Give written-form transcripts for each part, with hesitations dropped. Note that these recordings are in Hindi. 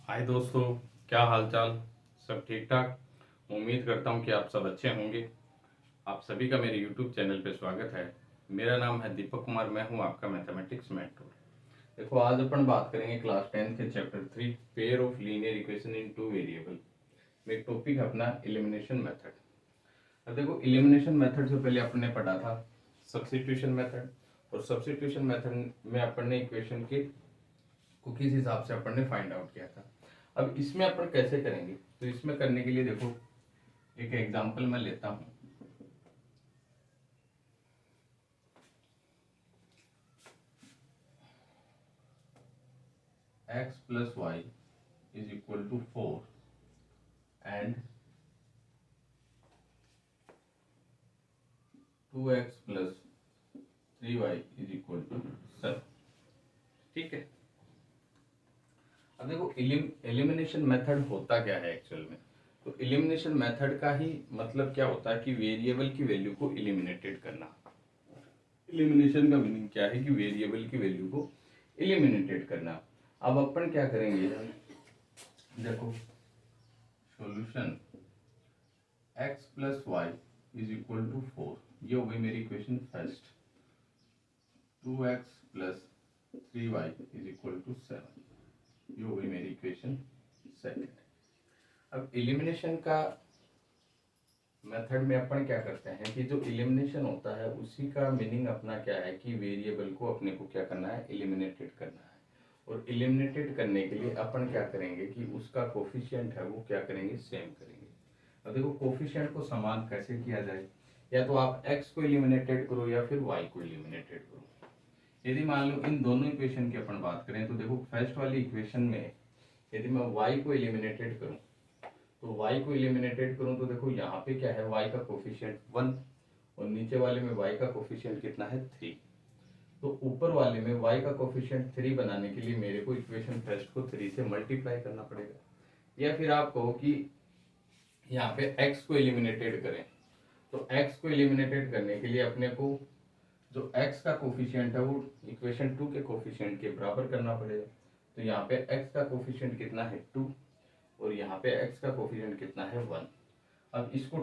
हाय दोस्तों, क्या हाल चाल। सब ठीक ठाक। उम्मीद करता हूँ कि आप सब अच्छे होंगे। आप सभी का मेरे यूट्यूब चैनल पे स्वागत है। मेरा नाम है दीपक कुमार, मैं हूँ आपका मैथमेटिक्स मेंटर। देखो, आज अपन बात करेंगे क्लास 10 के chapter 3 pair of linear equation in two variable में। एक टॉपिक है अपना एलिमिनेशन मेथड। अब देखो, एलिमिनेशन मेथड से पहले अपन ने पढ़ा था सब्स्टिट्यूशन मेथड, और सब्स्टिट्यूशन मेथड में अपन ने इक्वेशन के को किस हिसाब से अपन ने फाइंड आउट किया था। अब इसमें अपन कैसे करेंगे, तो इसमें करने के लिए देखो एक एग्जांपल मैं लेता हूं। x plus Y is equal to 4 and 2x plus 3y is equal to 7। ठीक है। अब देखो, एलिमिनेशन मेथड होता क्या है एक्चुअल में। तो एलिमिनेशन मेथड का ही मतलब क्या होता है कि वेरिएबल की वैल्यू को एलिमिनेटेड करना। एलिमिनेशन का मीनिंग क्या है कि वेरिएबल की वैल्यू को एलिमिनेटेड करना। अब अपन क्या करेंगे, देखो solution x plus Y is equal to 4, ये हो गई मेरी equation first. 2x plus 3y is equal to 7, ये हो गई मेरी इक्वेशन सेकेंड। अब एलिमिनेशन का मेथड में अपन क्या करते हैं कि जो एलिमिनेशन होता है उसी का मीनिंग अपना क्या है कि वेरिएबल को अपने को क्या करना है, एलिमिनेटेड करना है। और एलिमिनेटेड करने के लिए अपन क्या करेंगे कि उसका कोफिशिएंट है वो क्या करेंगे, सेम करेंगे। अब देखो, कोफिशिएंट को समान कैसे किया जाए, या तो आप x को एलिमिनेटेड करो या फिर y को एलिमिनेटेड करो। यदि मान लो इन दोनों इक्वेशन की अपन बात करें तो देखो, फर्स्ट वाली इक्वेशन में यदि मैं y को एलिमिनेटेड करूं, तो y को एलिमिनेटेड करूं तो देखो यहाँ पे क्या है, y का कोफिशिएंट 1, और नीचे वाले में y का कोफिशिएंट कितना है, 3। तो ऊपर वाले में y का कोफिशिएंट 3 बनाने के लिए मेरे को इक्वेशन फर्स्ट को 3 से मल्टीप्लाई करना पड़ेगा। या फिर आप कहो कि यहाँ पे x को एलिमिनेटेड करें, तो x को एलिमिनेटेड करने के लिए अपने को जो x का कोफिशिएंट है वो इक्वेशन 2 के कोफिशिएंट के बराबर करना पड़ेगा। तो यहाँ पे x का कोफिशिएंट कितना है, 2, और यहाँ पे x का कोफिशिएंट कितना है, 1। अब इसको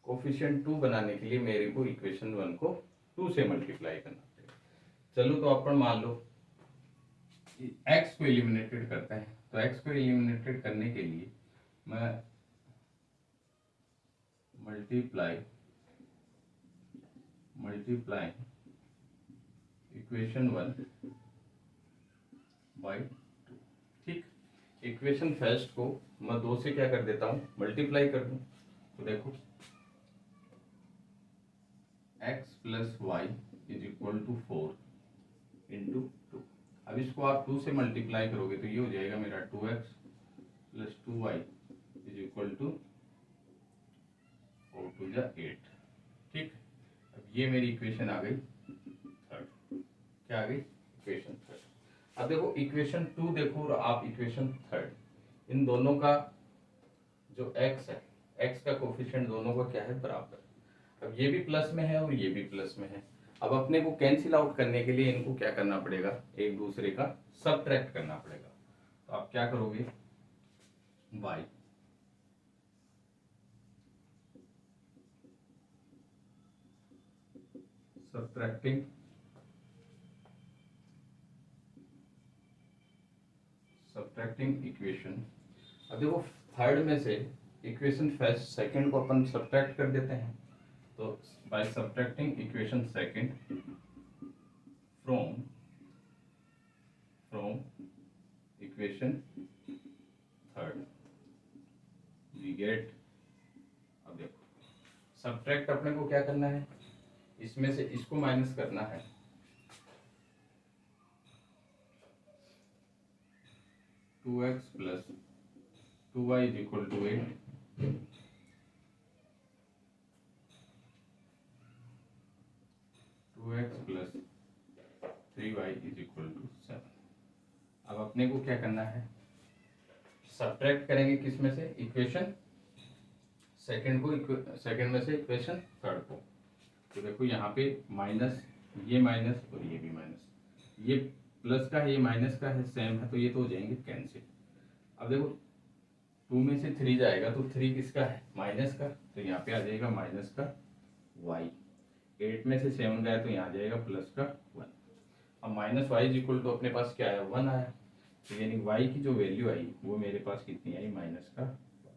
कोफिशिएंट 2 बनाने के लिए मेरे को इक्वेशन 1 को 2 से मल्टीप्लाई करना पड़ेगा। चलो, तो अपन मान लो x को एलिमिनेटेड करते हैं, तो x को एलिमिनेटेड करने के लिए मैं मल्टीप्लाई इक्वेशन 1 बाई 2। ठीक। इक्वेशन फर्स्ट को मैं 2 से क्या कर देता हूँ, मल्टीप्लाई कर दूं। तो देखो x plus Y is equal to 4 into 2। अब इसको आप 2 से मल्टीप्लाई करोगे तो ये हो जाएगा मेरा 2x plus 2y is equal to 4 टू जा 8। ठीक। अब ये मेरी इक्वेशन आ गई थर्ड। क्या आ गई, इक्वेशन थर्ड। अब देखो इक्वेशन 2 देखो और आप इक्वेशन थर्ड, इन दोनों का जो x है, x का कोफिशिएंट दोनों का क्या है, बराबर। अब ये भी प्लस में है और ये भी प्लस में है। अब अपने को कैंसिल आउट करने के लिए इनको क्या करना पड़ेगा, एक दूसरे का सबट्रैक्ट करना पड़ेगा। तो आप क्या करोगे, y सब्ट्रैक्टिंग इक्वेशन। अब देखो, थर्ड में से इक्वेशन फर्स्ट सेकंड को अपन सब्ट्रैक्ट कर देते हैं। तो by subtracting equation second from equation third we get. अब देखो, सब्ट्रैक्ट अपने को क्या करना है, इसमें से इसको माइनस करना है। 2x plus 2y is equal to 8, 2x plus 3y is equal to 7। अब अपने को क्या करना है, सब्ट्रैक्ट करेंगे किस में से, इक्वेशन सेकंड को सेकंड में से इक्वेशन थर्ड को। तो देखो यहाँ पे माइनस, ये माइनस और ये भी माइनस, ये प्लस का है ये माइनस का है, सेम है, तो ये तो हो जाएंगे कैंसिल। अब देखो 2 में से 3 जाएगा तो 3 किसका है, माइनस का, तो यहाँ पे आ जाएगा माइनस का y। 8 में से 7 गया तो यहाँ आ जाएगा प्लस का 1। अब minus y is equal to अपने पास क्या आया, 1 आया, तो यानी y की जो वैल्यू आई वो मेरे पास कितनी आई, माइनस का 1।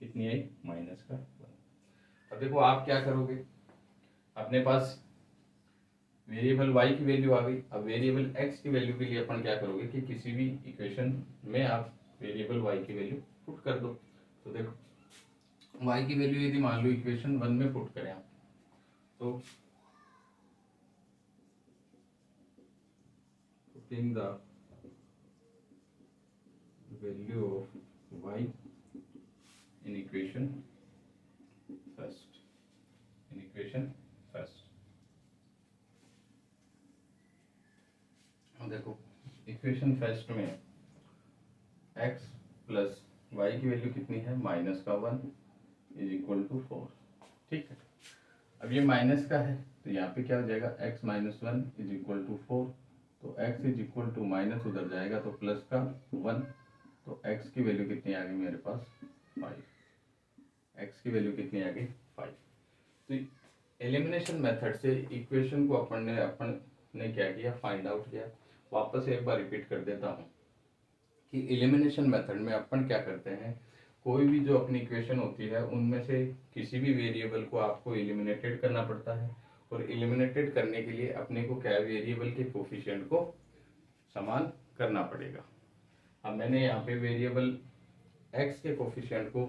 कितनी आई, माइनस का 1। अब देखो आप क्या करोगे, अपने पास वेरिएबल y की वैल्यू आ गई। अब वेरिएबल x की वैल्यू के लिए अपन क्या करोगे कि किसी भी इक्वेशन में आप वेरिएबल y की वैल्यू पुट कर दो। तो देखो y की वैल्यू यदि मान लो इक्वेशन 1 में पुट करें आप, तो putting the value of y in equation first, in equation first. देखो इक्वेशन फर्स्ट में x प्लस y की वैल्यू कितनी है, माइनस का 1 इज इक्वल टू 4। ठीक है, अब ये माइनस का है तो यहाँ पे क्या हो जाएगा, x minus 1 is equal to 4। तो x is equal to minus उधर जाएगा तो प्लस का 1, तो x की वैल्यू कितनी आ गई मेरे पास, 5। x की वैल्यू कितनी आ गई, 5। तो एलिमिनेशन मेथड से इक्वेशन को अपन ने क्या किया, फाइंड आउट किया। वापस एक बार रिपीट कर देता हूँ कि एलिमिनेशन मेथड में अपन क्या करते हैं, कोई भी जो अपनी इक्वेशन होती है उनमें से किसी भी वेरिएबल को आपको एलिमिनेटेड करना पड़ता है, और एलिमिनेटेड करने के लिए अपने को क्या, वेरिएबल के कोफिशिएंट को समान करना पड़ेगा। अब मैंने यहाँ पे वेरिएबल x के कोफिशिएंट को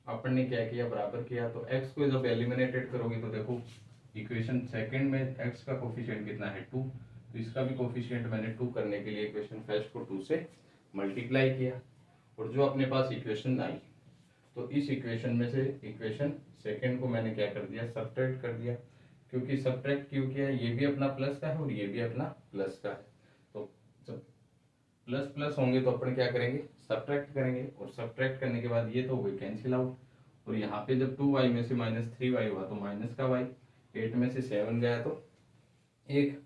अपन ने क्या किया, बराबर किया। तो x को जब एलिमिनेटेड करोगे तो देखो इक्वेशन सेकंड में x का कोफिशिएंट कितना है, 2, तो इसका भी कोफिशिएंट मैंने 2 करने के लिए इक्वेशन फर्स्ट को 2 से मल्टीप्लाई किया, और जो अपने पास इक्वेशन आई तो इस इक्वेशन में से इक्वेशन सेकंड को मैंने क्या कर दिया, सब्ट्रैक्ट कर दिया। क्योंकि सब्ट्रैक्ट क्यों किया, ये भी अपना प्लस का है और ये भी अपना प्लस का है, तो जब प्लस प्लस होंगे तो अपन क्या करेंगे, सब्ट्रैक्ट करेंगे, और सब्ट्रैक्ट करने के बाद ये तो हो गई कैंसिल आउट। और यहाँ पे जब 2y में से माइनस 3y हुआ तो माइनस का y, 8 में से 7 गया तो 1,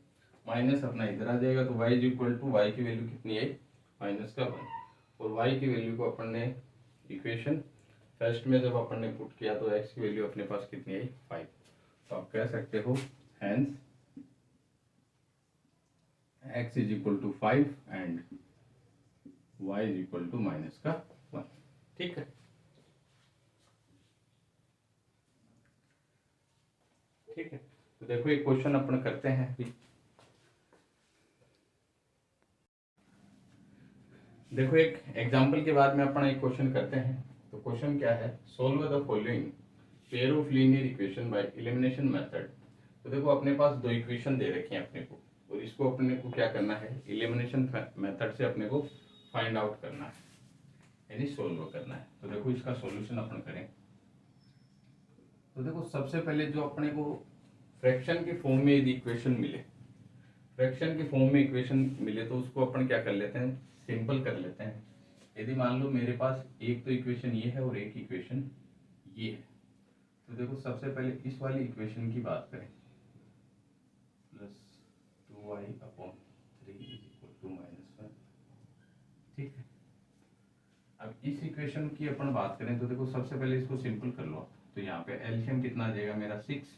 माइनस अपना इधर आ जाएगा, तो y is equal to y की वैल्यू कितनी आई, माइनस का 1। और y की वैल्यू को अपन ने इक्वेशन फर्स्ट में जब अपन ने पुट किया तो x की वैल्यू अपने पास कितनी आई, 5। तो आप कह सकते हो hence x is equal to 5 and y is equal to minus का 1। ठीक है, ठीक है। तो देखो एक क्वेश्चन अपन करते हैं अभी। देखो एक एग्जांपल के बाद में अपन एक क्वेश्चन करते हैं। तो क्वेश्चन क्या है, solve the following pair of linear equation by elimination method. तो देखो अपने पास दो इक्वेशन दे रखे हैं अपने को, और इसको अपने को क्या करना है, एलिमिनेशन मेथड से अपने को फाइंड आउट करना है, यानी सोल्व करना है। तो देखो इसका सॉल्यूशन अपन करें। तो देखो सबसे पहले जो अपने को फ्रैक्शन के फॉर्म में यदि इक्वेशन मिले, फ्रैक्शन के फॉर्म में इक्वेशन मिले तो उसको अपन क्या कर लेते हैं, सिंपल कर लेते हैं। यदि मान लो मेरे पास एक तो इक्वेशन ये है और एक इक्वेशन ये है, तो देखो सबसे पहले इस वाली इक्वेशन की बात करें, plus 2y upon 3 is equal to minus 1। ठीक है, अब इस इक्वेशन की अपन बात करें तो देखो सबसे पहले इसको सिंपल कर लो। तो यहाँ पे एलसीएम कितना आ जाएगा मेरा 6,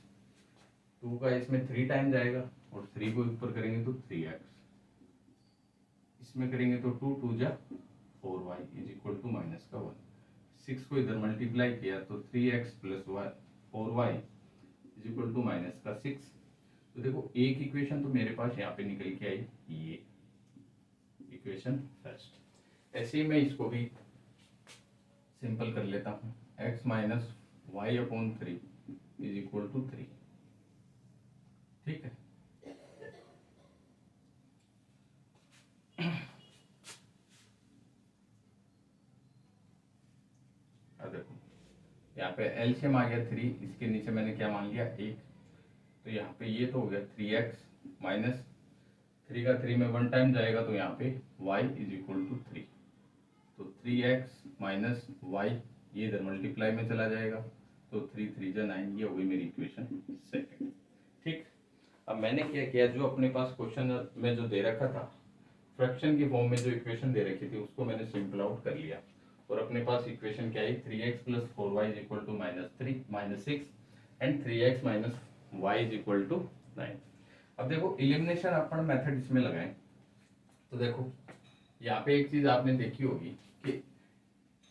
2 का इसमें 3 टाइम जाएगा, और 3 को ऊपर करेंगे तो 3x, इसमें करेंगे तो 2 2 जा 4y is equal to minus का 1। 6 को इधर मल्टीप्लाई किया तो 3x plus 4y is equal to minus का 6। तो देखो एक इक्वेशन तो मेरे पास यहाँ पे निकल के आई, ये इक्वेशन फर्स्ट। ऐसे ही मैं इसको भी सिंपल कर लेता हूँ, x minus y upon 3 is equal to 3। ठीक है, अब देखो यहाँ पे एलसीएम आ गया 3, इसके नीचे मैंने क्या मान लिया 1, तो यहाँ पे ये तो हो गया 3x माइनस 3 का 3 में 1 टाइम जाएगा तो यहाँ पे y इज इक्वल टू 3। तो 3x माइनस y ये इधर मल्टीप्लाई में चला जाएगा, तो 3 3 जा 9, ये हो गई मेरी इक्वेशन सेकंड। ठीक, अब मैंने क्या किया, जो अपने पास क्वेश्चन में जो दे रखा था फ्रैक्शन की फॉर्म में जो इक्वेशन दे रखी थी उसको मैंने सिंपल आउट कर लिया और अपने पास इक्वेशन क्या है 3x plus 4y is equal to -6 and 3x minus y is equal to 9। अब देखो इलिमिनेशन अपन मेथड इसमें लगाएं तो देखो यहाँ पे एक चीज आपने देखी होगी कि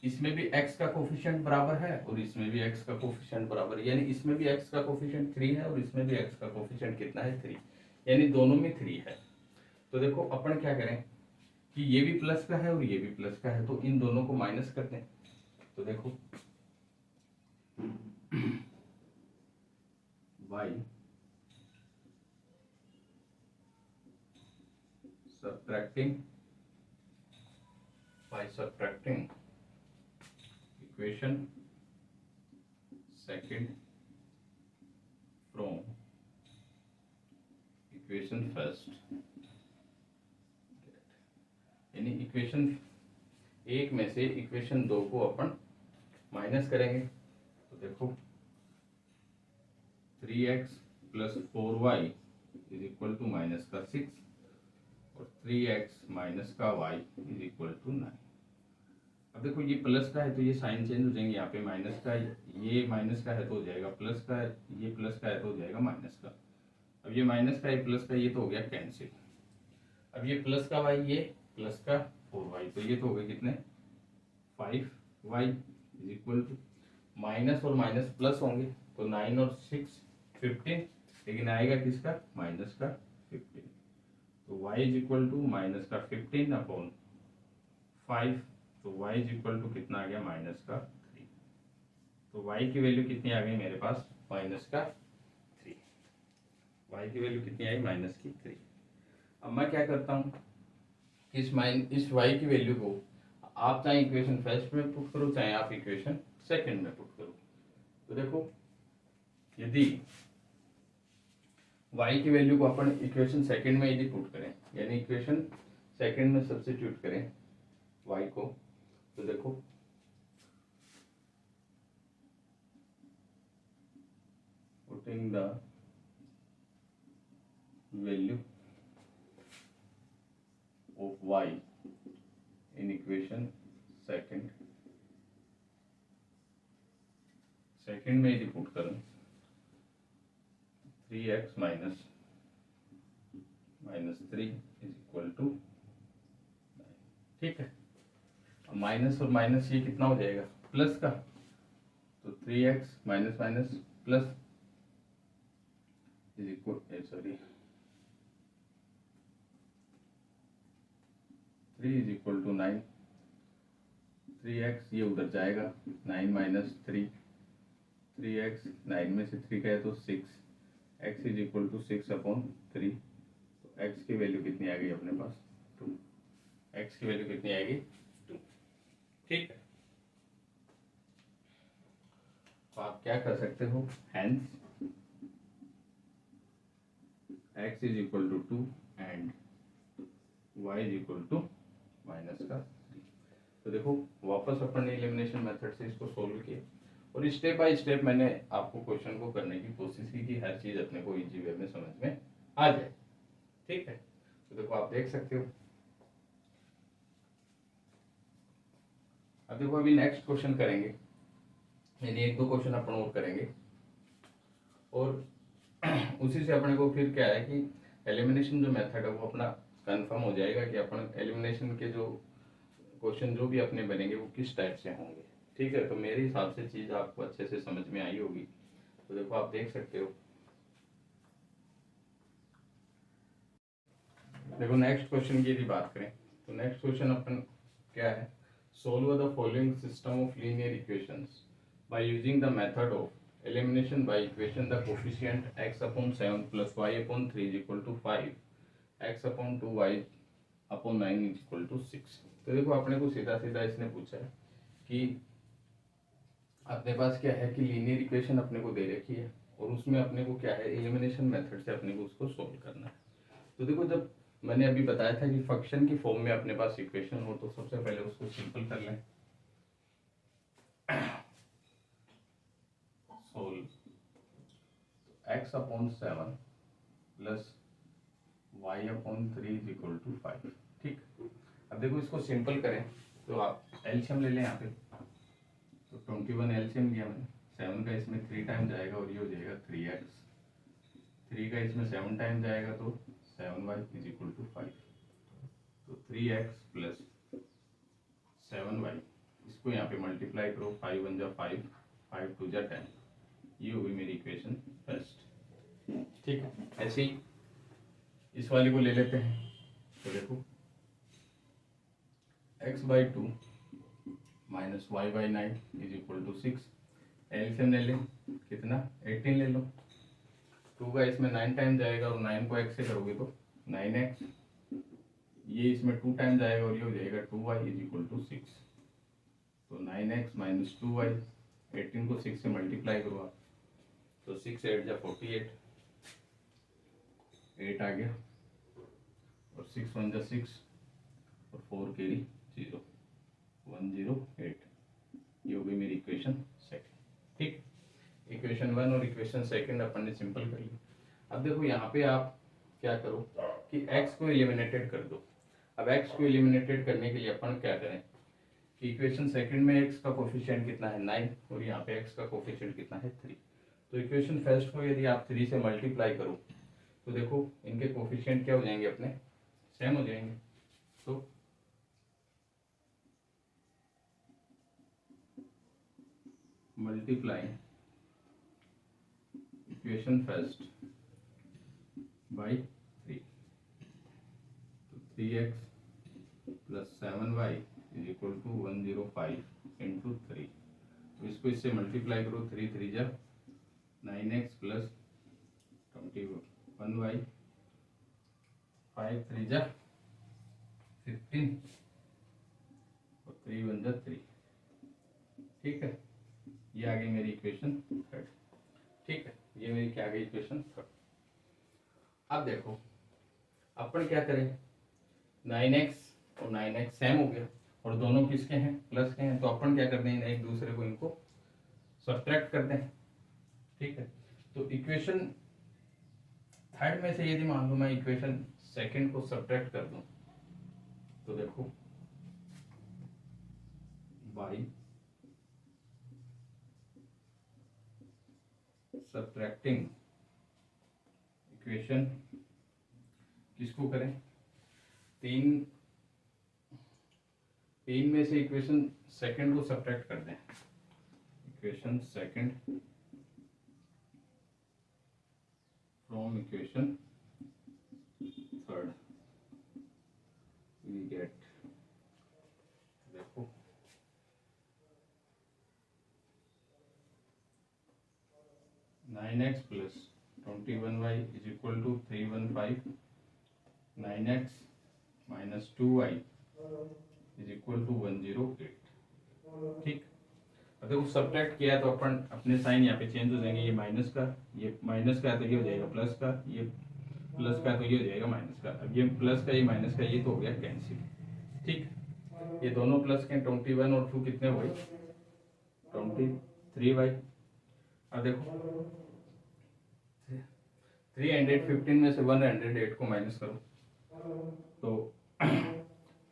इसमें भी x का कोफिशिएंट बराबर है और इसमें भी x का कोफिशिएंट बराबर है, यानी इसमें भी x का कोफिशिएंट 3 है और इसमें भी x का कोफिशिएंट कितना है 3, यानी दोनों में 3 है। तो देखो अपन क्या करें कि ये भी प्लस का है और ये भी प्लस का है, तो इन दोनों को माइनस कर दें। तो देखो y subtracting equation second from equation first, यानी इक्वेशन एक में से इक्वेशन दो को अपन माइनस करेंगे। तो देखो 3x plus 4y is equal to minus का 6 और 3x माइनस का y इज इक्वल टू 9। अब देखो ये प्लस का है तो ये साइन चेंज हो जाएंगे, यहाँ पे माइनस का ये माइनस का है तो हो जाएगा प्लस का, ये प्लस का है तो हो जाएगा माइनस का। अब ये माइनस का ये प्लस का ये तो हो गया कैंसिल। अब ये प्लस का y ये प्लस का 4y तो ये तो हो गए कितने 5y is equal to minus और माइनस प्लस होंगे तो 9 और 6 15, लेकिन आएगा किसका माइनस का 15। तो y is equal to minus का 15 अपॉन 5, तो y इज इक्वल टू कितना आ गया माइनस का 3। तो y की वैल्यू कितनी आ गई मेरे पास माइनस का 3, y की वैल्यू कितनी आई माइनस की 3। अब मैं क्या करता हूँ इस y की वैल्यू को आप चाहे इक्वेशन फर्स्ट में पुट करो चाहे आप इक्वेशन सेकंड में पुट करो। तो देखो यदि y की वैल्यू को अपन इक्वेशन सेकंड में यदि पुट करें, यानी इक्वेशन सेकंड में सब्स्टिट्यूट करें y को, तो देखो putting the value of y in equation second में यदि पुट करूं 3x minus 3 is equal to 9, ठीक है। माइनस और माइनस ये कितना हो जाएगा प्लस का, तो 3x minus minus plus is equal 3 is equal to 9। 3x ये उधर जाएगा 9 माइनस 3, 3x 9 में से 3 गए तो 6, x is equal to 6 upon 3। तो x की वैल्यू कितनी आ गई अपने पास 2, x की वैल्यू कितनी आएगी 2, ठीक है। तो आप क्या कर सकते हो hence x is equal to 2 and y is equal to minus का 3। तो देखो वापस अपन ने एलिमिनेशन मेथड से इसको सोल्व किया और स्टेप बाय स्टेप मैंने आपको क्वेश्चन को करने की कोशिश की कि हर चीज अपने को इजी वे में समझ में आ जाए, ठीक है। तो देखो आप देख सकते हो। अब देखो अभी नेक्स्ट क्वेश्चन करेंगे, यानी एक दो क्वेश्चन अपन और करेंगे और उसी से अपने को फिर क्या है कि एलिमिनेशन जो मेथड है वो अपना कंफर्म हो जाएगा कि अपन एलिमिनेशन के जो क्वेश्चन जो भी अपने बनेंगे वो किस टाइप से होंगे, ठीक है। तो मेरे हिसाब से चीज आपको अच्छे से समझ में आई होगी। तो देखो आप देख सकते हो, देखो नेक्स्ट क्वेश्चन की यदि बात करें तो नेक्स्ट क्वेश्चन अपन क्या है solve the following system of linear equations by using the method of elimination by equation the coefficient x upon 7 plus y upon 3 is equal to 5, x upon 2 y upon 9 is equal to 6। तो देखो अपने को सीधा सीधा इसने पूछा है कि अपने पास क्या है कि लीनियर इक्वेशन अपने को दे रखी है और उसमें अपने को क्या है एलिमिनेशन मेथड से अपने को उसको सोल्व करना है। तो देखो जब मैंने अभी बताया था कि फंक्शन की फॉर्म में अपने पास इक्वेशन हो तो सबसे पहले उसको सिंपल कर लें। Solve x upon 7 plus y upon 3 is equal to 5, ठीक, अब देखो इसको सिंपल करें तो आप एलसीएम ले लें यहाँ पे, तो 21 एलसीएम लिया मैंने, 7 का इसमें 3 टाइम जाएगा और ये हो जाएगा 3x, 3 का इसमें 7 टाइम जाएगा तो 7y इज इक्वल टू 5, तो 3x प्लस 7y, इसको यहाँ पे मल्टीप्लाई करो, 5 1 जा 5, 5 2 जा 10, ये होगी मेरी इक्वेशन फर्स्ट। ठीक है, ऐसे ही इस वाले को ले लेते हैं, तो देखो x/2 minus y/9 is equal to 6, LCM ले लें, कितना 18 ले लो, 2 का इसमें 9 टाइम जाएगा और 9 को x से करोगे तो 9x, ये इसमें 2 टाइम जाएगा और ये हो जाएगा 2y इज इक्वल टू 6, तो 9x माइनस 2y, 18 को 6 से मल्टीप्लाई करो आप, तो 6 8 जा 48, 8 आ गया और 6 1 जा 6 और 4 कैरी 0, 108, ये हो गई मेरी इक्वेशन सेकंड। ठीक, इक्वेशन 1 और इक्वेशन सेकंड अपन ने सिंपल कर ली। अब देखो यहाँ पे आप क्या करो कि x को एलिमिनेटेड कर दो। अब x को एलिमिनेटेड करने के लिए अपन क्या करें कि इक्वेशन सेकंड में x का कोफिशिएंट कितना है 9 और यहाँ पे x का कोफिशिएंट कितना है 3, तो इक्वेशन फर्स्ट को यदि आप 3 से मल्टीप्लाई करो तो देखो इनके कोफिशिएंट क्या हो जाएंगे, अपने सेम हो जाएंगे, तो मल्टीप्लाई इक्वेशन फर्स्ट बाई 3, तो 3x plus 7y is equal to 105 into 3, तो इसको इससे मल्टीप्लाई करो, 3 3 जा 9x प्लस 21y, 5 3 जा 15 और 3 1 जा 3। ठीक है, ये आ गई मेरी इक्वेशन थर्ड। ठीक है, ये मेरी क्या आ गई इक्वेशन थर्ड। अब देखो अपन क्या करें, 9x और 9x सेम हो गया और दोनों किसके हैं, प्लस के हैं, तो अपन क्या करते हैं, एक दूसरे को इनको सब्ट्रैक्ट करते हैं। ठीक है, तो इक्वेशन थर्ड में से यदि मान लो मैं इक्वेशन सेकंड को सब्ट्रैक्ट कर दूं तो देखो y सब्ट्रैक्टिंग इक्वेशन किसको करें, तीन में से इक्वेशन सेकंड को सब्ट्रैक्ट कर दें, equation second from equation third we get, देखो 9x plus 21y is equal to 315, 9x minus 2y is equal to 108। ठीक, अब देखो सब्ट्रैक्ट किया तो अपन अपने साइन यहाँ पे चेंज हो जाएंगे, ये माइनस का है तो ये हो जाएगा प्लस का, ये प्लस का तो ये हो जाएगा माइनस का, अब ये प्लस का ये माइनस का ये तो हो गया कैंसिल। ठीक, ये दोनों प्लस के 21 और 2 कितने हो गए 23y। अब देखो 315 में से 108 को माइनस करो तो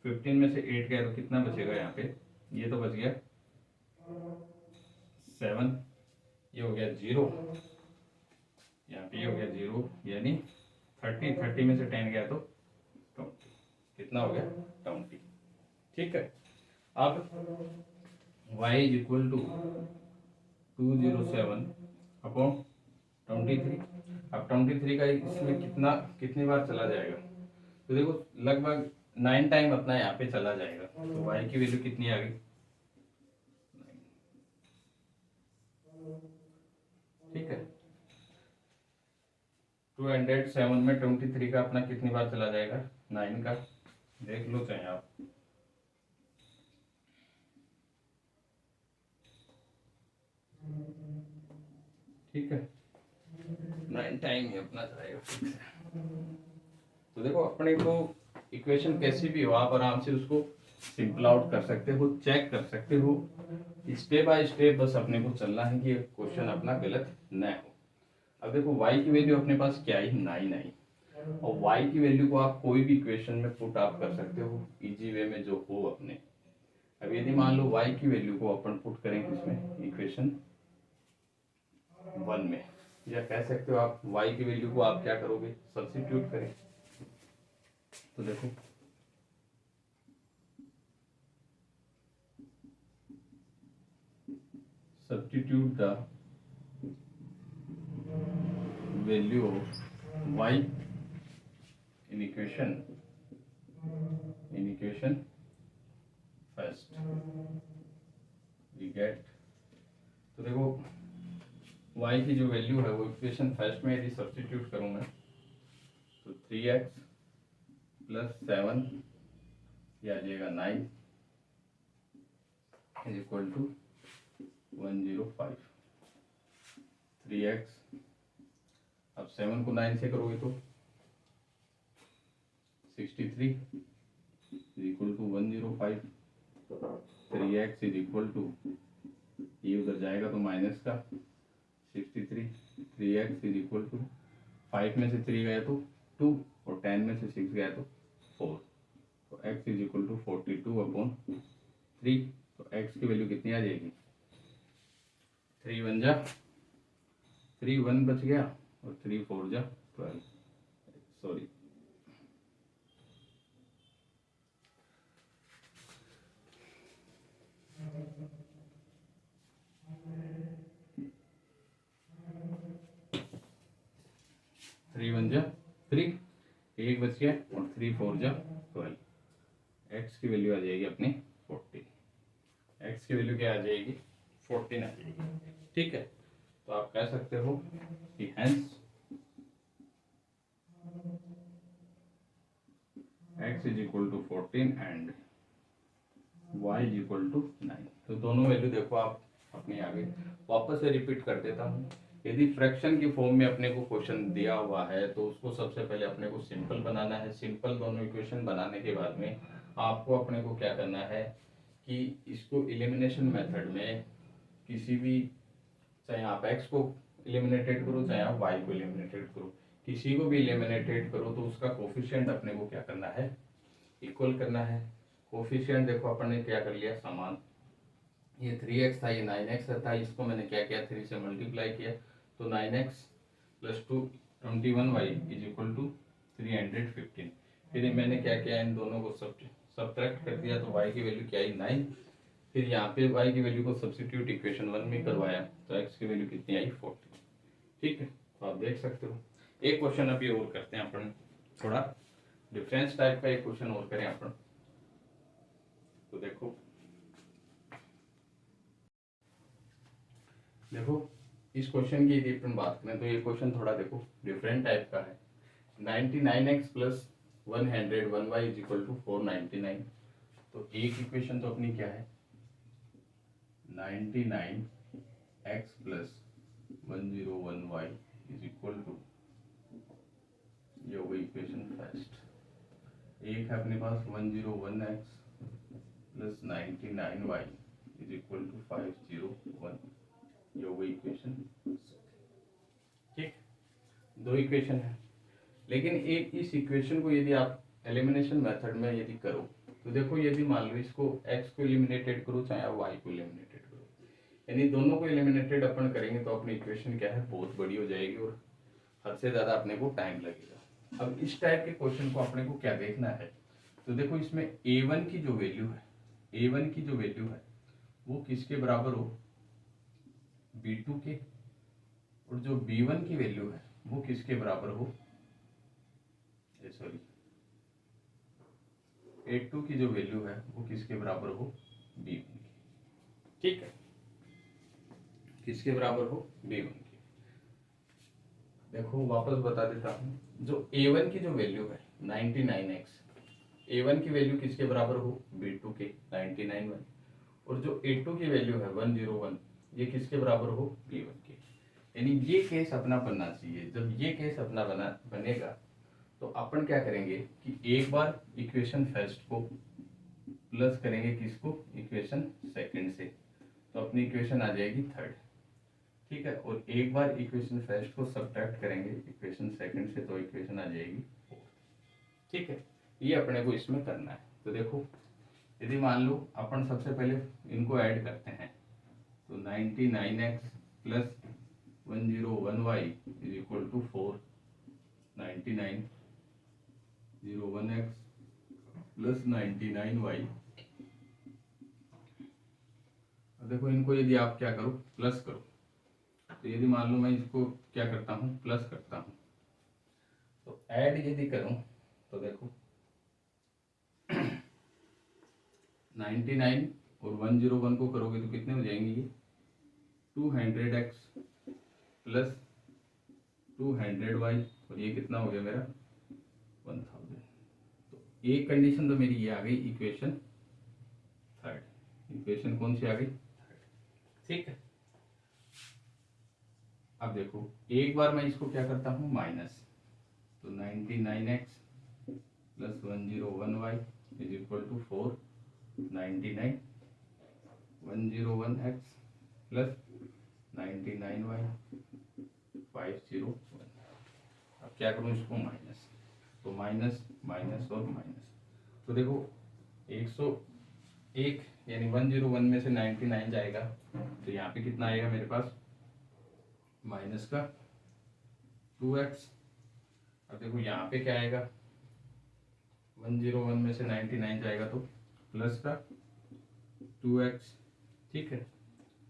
15 में से 8 गया तो कितना बचेगा यहाँ पे, ये तो बच गया 7, ये हो गया 0, यहाँ पे ये हो गया 0, यानी 30 में से 10 गया तो 20, कितना हो गया 20। ठीक है, अब y is equal to 207 upon 23, अब 23 का इसमें कितनी बार चला जाएगा, तो देखो लगभग 9 टाइम अपना यहाँ पे चला जाएगा, तो y की वैल्यू कितनी आ गई। ठीक है, 207 में 23 का अपना कितनी बार चला जाएगा 9 का, देख लो चाहे आप। ठीक है, 9 टाइम ही अपना जाएगा। तो देखो अपने को इक्वेशन कैसी भी हो आप आराम से उसको सिंपल आउट कर सकते हो, चेक कर सकते हो, स्टेप बाय स्टेप बस अपने को चलना है कि क्वेश्चन अपना गलत न हो। अब देखो y की वैल्यू अपने पास क्या आई 9 आई, और y की वैल्यू को आप कोई भी इक्वेशन में पुट आप कर सकते हो इजी वे में जो हो अपने। अब यदि मान लो y की वैल्यू को अपन पुट करें किसमें, इक्वेशन 1 में, या कह सकते हो आप y की वैल्यू को आप क्या करोगे, सब्स्टिट्यूट करें। तो देखो substitute the value of y in equation first we get। तो देखो y की जो वैल्यू है वो इक्वेशन फर्स्ट में यदि सब्स्टिट्यूट करूँ मैं तो 3x प्लस 7 ये आ जाएगा 9 इज इक्वल टू 105। 3x, अब 7 को 9 से करोगे तो 63 is equal to 105। 3x is equal to, ये उधर जाएगा तो माइनस का 63। 3x इज इक्वल टू 5 में से 3 गया तो 2 और 10 में से 6 गया तो 4। तो x इज इक्वल टू 42/3। तो x की वैल्यू कितनी आ जाएगी, 3 1 जा 3 1 बच गया और 3 4 जा 12, सॉरी 3 1 जा 3, एक बच गया और 3 4 जा 12। x की वैल्यू आ जाएगी अपनी 14। x की वैल्यू क्या आ जाएगी, 14 आ जाएगी। ठीक है, तो आप कह सकते हो कि hence x is equal to 14 and y is equal to 9। तो दोनों वैल्यू देखो आप अपने आगे वापस से रिपीट कर देता हूँ। यदि फ्रैक्शन की फॉर्म में अपने को क्वेश्चन दिया हुआ है तो उसको सबसे पहले अपने को सिंपल बनाना है। सिंपल दोनों इक्वेशन बनाने के बाद में आपको अपने को क्या करना है कि इसको एलिमिनेशन मेथड में किसी भी, चाहे आप x को एलिमिनेटेड करो चाहे आप y को एलिमिनेटेड करो, किसी को भी एलिमिनेटेड करो तो उसका कोफिशिएंट अपने को क्या करना है, इक्वल करना है। कोफिशिएंट देखो अपन ने क्या कर लिया समान, ये 3x था ये 9x था, इसको मैंने क्या किया 3 से मल्टीप्लाई किया तो 9x plus 2 21y is equal to 315। फिर मैंने क्या किया इन दोनों को सब्ट्रैक्ट कर दिया तो y की वैल्यू क्या आई 9। फिर यहाँ पे y की वैल्यू को सब्स्टिट्यूट इक्वेशन 1 में करवाया तो x की वैल्यू कितनी आई 40। ठीक है, तो आप देख सकते हो। एक क्वेश्चन अभी और करते हैं अपन, थोड़ा डिफरेंस टाइप का एक क्वेश्चन और करें अपन। तो देखो इस क्वेश्चन की यदि अपन बात करें तो ये क्वेश्चन थोड़ा देखो डिफरेंट टाइप का है। 99x plus 101y is equal to 499। तो एक इक्वेशन तो अपनी क्या है 99x plus 101y is equal to, ये हो गई इक्वेशन फर्स्ट। एक है अपने पास 101x plus 99y is equal to 501, ये हो गई इक्वेशन। ठीक, दो इक्वेशन है, लेकिन एक इस इक्वेशन को यदि आप एलिमिनेशन मेथड में यदि करो तो देखो यदि मान लो इसको x को एलिमिनेटेड करो चाहे आप y को एलिमिनेटेड करो, यानी दोनों को एलिमिनेटेड अपन करेंगे तो अपनी इक्वेशन क्या है बहुत बड़ी हो जाएगी और हद से ज़्यादा अपने को टाइम लगेगा। अब इस टाइप के क्वेश्चन को अपने को क्या देखना है, तो देखो इसमें a1 की जो वैल्यू है, a1 की जो वैल्यू है वो किसके बराबर हो, b2 के, और जो b1 की वैल्यू है वो किसके बराबर हो, सॉरी a2 की जो वैल्यू है वो किसके बराबर हो, b1 की। ठीक है, किसके बराबर हो, b1 की। देखो वापस बता देता हूँ, जो a1 की जो वैल्यू है 99x, a1 की वैल्यू किसके बराबर हो, b2 के 99y, और जो a2 की वैल्यू है 101 ये किसके बराबर हो, b1 के। यानी ये केस अपना बनना चाहिए। जब ये केस अपना बनेगा तो अपन क्या करेंगे कि एक बार इक्वेशन फर्स्ट को प्लस करेंगे किसको, इक्वेशन सेकंड से, तो अपनी इक्वेशन आ जाएगी थर्ड। ठीक है, और एक बार इक्वेशन फर्स्ट को सब्ट्रैक्ट करेंगे इक्वेशन सेकंड से तो इक्वेशन आ जाएगी 4। ठीक है, ये अपने को इसमें करना है। तो देखो, यदि मान लो अपन सबसे पहले इनको ऐड करते हैं, तो 99x plus 101y is equal to 4, 9901x plus 99y। अब देखो, इनको यदि आप क्या करो, प्लस करो, तो यदि मान लो मैं इसको क्या करता हूँ, प्लस करता हूँ, तो ऐड यदि करूँ तो देखो 99 और 101 को करोगे तो कितने हो जाएंगे ये 200x प्लस 200y, और ये कितना हो गया मेरा 1000। तो एक कंडीशन तो मेरी ये आ गई, इक्वेशन थर्ड। इक्वेशन कौन सी आ गई, थर्ड। ठीक है, अब देखो एक बार मैं इसको क्या करता हूँ माइनस, तो 99x plus 101y is equal to 4, 99 101x plus 99y 501। अब क्या करूँ इसको माइनस, तो माइनस माइनस और माइनस, तो देखो 101 यानी 101 में से 99 जाएगा, तो यहाँ पे कितना आएगा मेरे पास माइनस का 2x। अब देखो यहाँ पे क्या आएगा, 101 में से 99 जाएगा तो प्लस का 2x। ठीक है,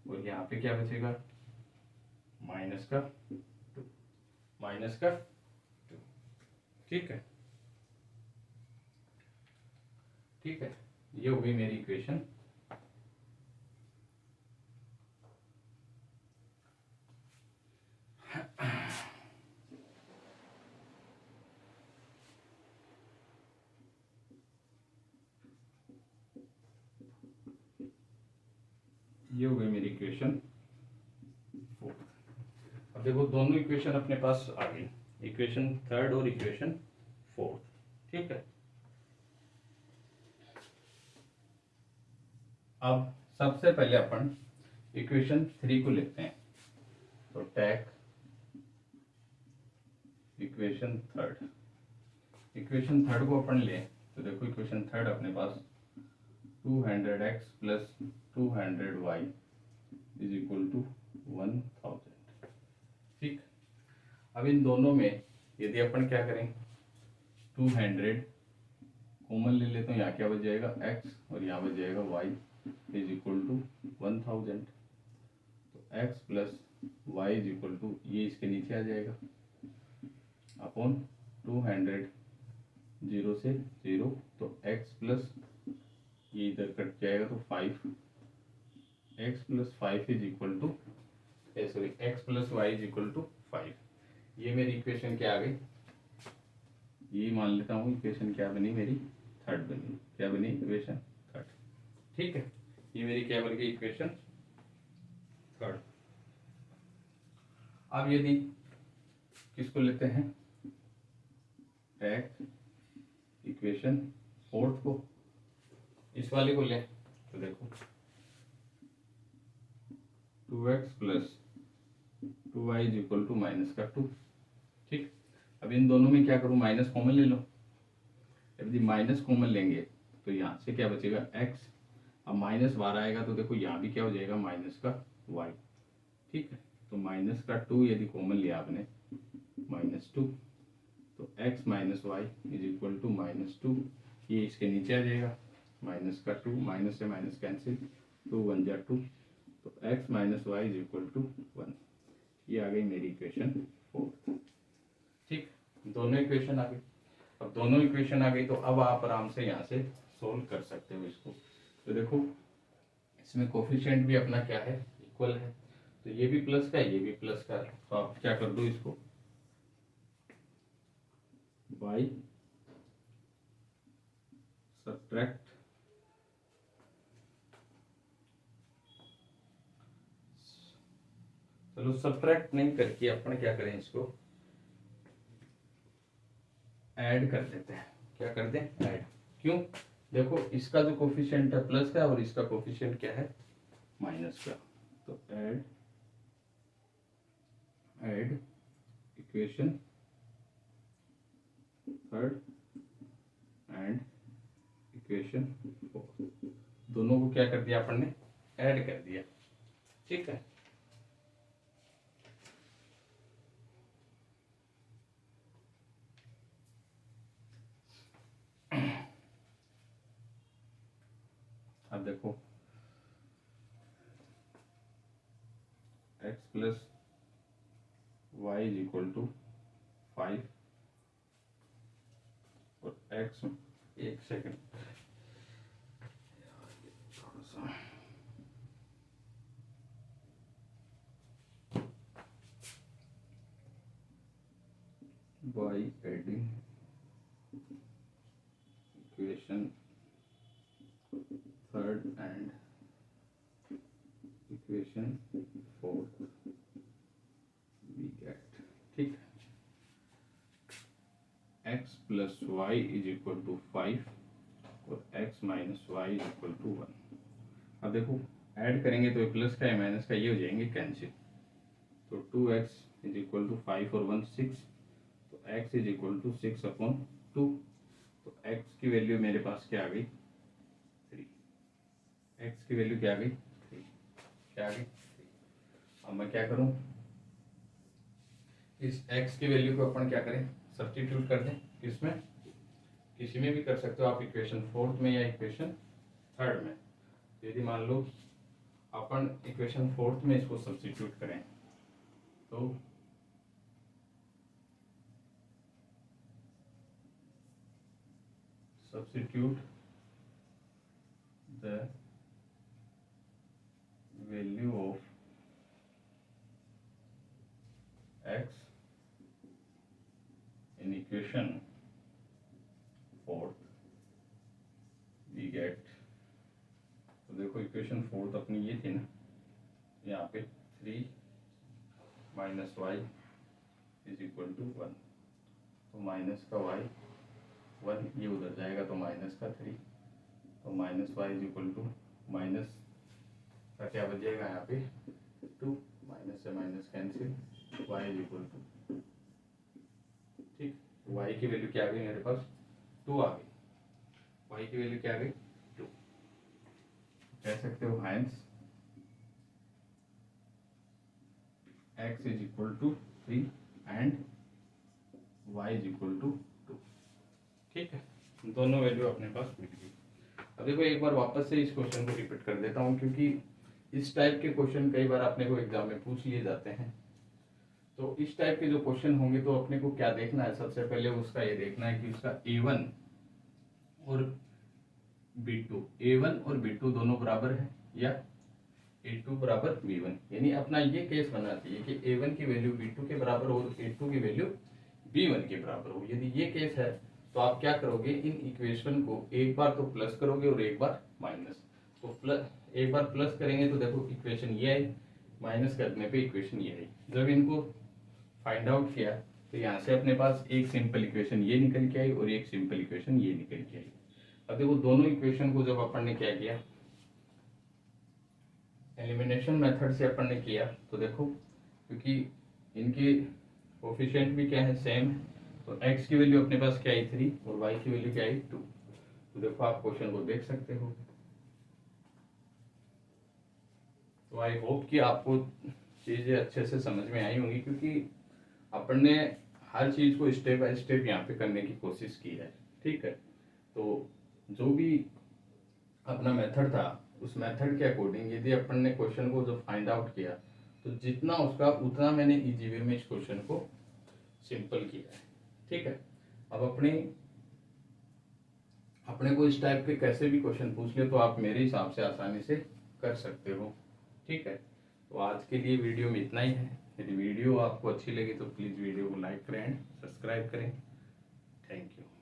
और यहाँ पे क्या बचेगा माइनस का 2, माइनस का 2। ठीक है, ठीक है, ये हो गई मेरी इक्वेशन। ये हो गई मेरी इक्वेशन 4। अब देखो दोनों इक्वेशन अपने पास आ गई, इक्वेशन थर्ड और इक्वेशन 4। ठीक है, अब सबसे पहले अपन इक्वेशन 3 को लेते हैं, तो take equation third. Equation third को अपन ले, तो देखो इक्वेशन थर्ड अपने पास 200x plus 200y is equal to 1000। ठीक, अब इन दोनों में यदि अपन क्या करें 200 कॉमन ले लेते हैं, यहाँ क्या बच जाएगा x और यहाँ बच जाएगा y इज इक्वल टू 1000। तो x plus y is equal to, ये इसके नीचे आ जाएगा अपॉन 200, 0 से 0, तो x प्लस ये इधर कट जाएगा तो 5, x plus 5 is equal to, sorry x plus Y is equal to 5। ये मेरी इक्वेशन क्या आ गई, ये मान लेता हूँ इक्वेशन क्या बनी मेरी थर्ड बनी, क्या बनी इक्वेशन थर्ड। ठीक है, ये मेरी क्या बन गई इक्वेशन थर्ड। अब यदि किसको लेते हैं टेक इक्वेशन फोर्थ को, इस वाले को ले, तो देखो 2x plus 2y is equal to minus का 2। ठीक, अब इन दोनों में क्या करूं माइनस कॉमन ले लो, यदि माइनस कॉमन लेंगे तो यहाँ से क्या बचेगा x, अब माइनस 12 आएगा तो देखो यहाँ भी क्या हो जाएगा माइनस का y। ठीक है, तो माइनस का 2 यदि कॉमन लिया आपने -2, तो x minus y is equal to -2, ये इसके नीचे आ जाएगा माइनस का 2, माइनस से माइनस कैंसिल, 2 1 जा 2, तो x minus y is equal to 1। ये आ गई मेरी इक्वेशन 4। ठीक, दोनों इक्वेशन आ गई। अब दोनों इक्वेशन आ गई तो अब आप आराम से यहाँ से सोल्व कर सकते हो इसको। तो देखो इसमें कोफिशिएंट भी अपना क्या है इक्वल है, तो ये भी प्लस का है ये भी प्लस का है, तो आप क्या कर दो इसको y सब्ट्रैक्ट चलो सब्ट्रैक्ट नहीं करके अपन क्या करें इसको ऐड कर देते हैं। क्या कर दें ऐड, क्यों, देखो इसका जो कोफिशिएंट है प्लस का और इसका कोफिशिएंट क्या है माइनस का, तो add add equation third and equation fourth, दोनों को क्या कर दिया अपन ने, ऐड कर दिया। ठीक है, अब देखो x plus Y is equal to 5 और x, एक सेकेंड थोड़ा सा, y adding equation third and equation fourth we get, ठीक है, x plus Y is equal to 5 और x minus y is equal to 1। अब देखो ऐड करेंगे तो प्लस का या माइनस का ये हो जाएंगे कैंसिल, तो 2x इज इक्वल टू 5 और 1 6, तो x is equal to 6 upon 2, तो x की वैल्यू मेरे पास क्या आ गई 3, x की वैल्यू क्या आ गई 3, क्या आ गई 3। अब मैं क्या करूं, इस x की वैल्यू को अपन क्या करें, सब्स्टिट्यूट कर दें, किसमें, किसी में भी कर सकते हो आप, इक्वेशन फोर्थ में या इक्वेशन थर्ड में। यदि मान लो अपन इक्वेशन फोर्थ में इसको सब्स्टिट्यूट करें तो substitute the value of x in equation fourth we get, तो देखो इक्वेशन फोर्थ अपनी ये थी ना, यहाँ पे 3 minus y is equal to 1, तो माइनस का y 1 ये उधर जाएगा तो माइनस का 3, तो minus y is equal to minus का क्या बचेगा यहाँ पे 2, माइनस से minus cancel, y is equal to, ठीक, y की वैल्यू क्या आ गई मेरे पास 2 आ गई, y की वैल्यू क्या आ गई 2, कह सकते हो hence x is equal to 3 and y is equal to 2, ठीक है, दोनों वैल्यू अपने पास मिल गई। अब देखो एक बार वापस से इस क्वेश्चन को रिपीट कर देता हूँ, क्योंकि इस टाइप के क्वेश्चन कई बार अपने को एग्जाम में पूछ लिए जाते हैं। तो इस टाइप के जो क्वेश्चन होंगे तो अपने को क्या देखना है, सबसे पहले उसका ये देखना है कि उसका a1 और a1 और b2 दोनों बराबर है या a2 बराबर b1, यानी अपना ये केस बनना चाहिए कि a1 की वैल्यू b2 के बराबर और a2 की वैल्यू b1 के बराबर हो। यदि ये केस है तो आप क्या करोगे, इन इक्वेशन को एक बार तो प्लस करोगे और एक बार माइनस, तो प्लस एक बार प्लस करेंगे तो देखो इक्वेशन ये आई, माइनस करने पे इक्वेशन ये आई। जब इनको फाइंड आउट किया तो यहाँ से अपने पास एक सिंपल इक्वेशन ये निकल के आई और एक सिंपल इक्वेशन ये निकल के आई। अब देखो दोनों इक्वेशन को जब अपन ने क्या किया, एलिमिनेशन मेथड से अपन ने किया, तो देखो क्योंकि इनके कोफिशिएंट भी क्या है सेम है, तो x की वैल्यू अपने पास क्या आई 3 और y की वैल्यू क्या आई 2, तो देखो आप क्वेश्चन को देख सकते हो। तो आई होप कि आपको चीज़ें अच्छे से समझ में आई होंगी, क्योंकि अपन ने हर चीज़ को स्टेप बाय स्टेप यहाँ पे करने की कोशिश की है, ठीक है। तो जो भी अपना मेथड था उस मेथड के अकॉर्डिंग यदि अपन ने क्वेश्चन को जब फाइंड आउट किया तो जितना उसका उतना मैंने इजी वे में इस क्वेश्चन को सिंपल किया है, ठीक है। अब अपने को इस टाइप के कैसे भी क्वेश्चन पूछ ले तो आप मेरे हिसाब से आसानी से कर सकते हो, ठीक है। तो आज के लिए वीडियो में इतना ही है। यदि वीडियो आपको अच्छी लगी तो प्लीज़ वीडियो को लाइक करें एंड सब्सक्राइब करें। Thank you.